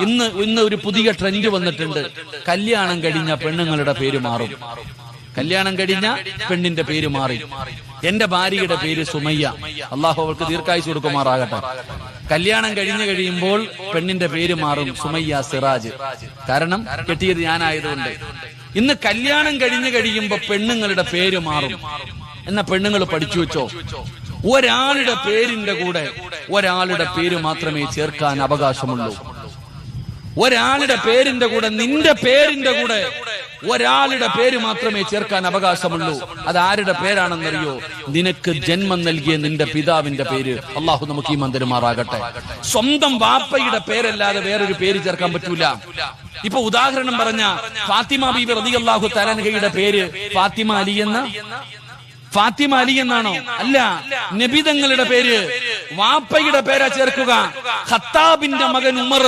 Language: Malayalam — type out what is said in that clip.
ഇന്ന് ഒരു പുതിയ ട്രെൻഡ് വന്നിട്ടുണ്ട്. കല്യാണം കഴിഞ്ഞ പെണ്ണുങ്ങളുടെ പേര് മാറും. കല്യാണം കഴിഞ്ഞ പെണ്ണിന്റെ പേര് മാറി. എന്റെ ഭാര്യയുടെ പേര് സുമയ്യ, അള്ളാഹു അവൾക്ക് ദീർഘായുസ് കൊടുക്കുമാറാകട്ടെ. കല്യാണം കഴിയുമ്പോൾ പെണ്ണിന്റെ പേര് മാറും സുമയ്യ സിറാജ്. കാരണം കെട്ടിയത് ഞാനായതുകൊണ്ട്. ഇന്ന് കല്യാണം കഴിയുമ്പോ പെണ്ണുങ്ങളുടെ പേര് മാറും. എന്നാ പെണ്ണുങ്ങൾ പഠിച്ചു വെച്ചോ, ഒരാളുടെ പേരിന്റെ കൂടെ ഒരാളുടെ പേര് മാത്രമേ ചേർക്കാൻ അവകാശമുള്ളൂ. ഒരാളുടെ പേരിന്റെ കൂടെ, നിന്റെ പേരിന്റെ കൂടെ ഒരാളുടെ പേര് മാത്രമേ ചേർക്കാൻ അവകാശമുള്ളൂ. അത് ആരുടെ പേരാണെന്നറിയോ? നിനക്ക് ജന്മം നൽകിയ നിന്റെ പിതാവിന്റെ പേര്. അള്ളാഹു നമുക്ക് ഈ മന്ദിരമാറാകട്ടെ. സ്വന്തം വാപ്പയുടെ പേരല്ലാതെ വേറൊരു പേര് ചേർക്കാൻ പറ്റൂല. ഇപ്പൊ ഉദാഹരണം പറഞ്ഞ ഫാത്തിമ ബീബി റളിയല്ലാഹു തആല അൻഹയുടെ പേര് ഫാത്തിമ അലി എന്നാണോ? അല്ല, നബി തങ്ങളുടെ പേര് വാപ്പയുടെ പേരാ ചേർക്കുക. ഖത്താബിന്റെ മകൻ ഉമർ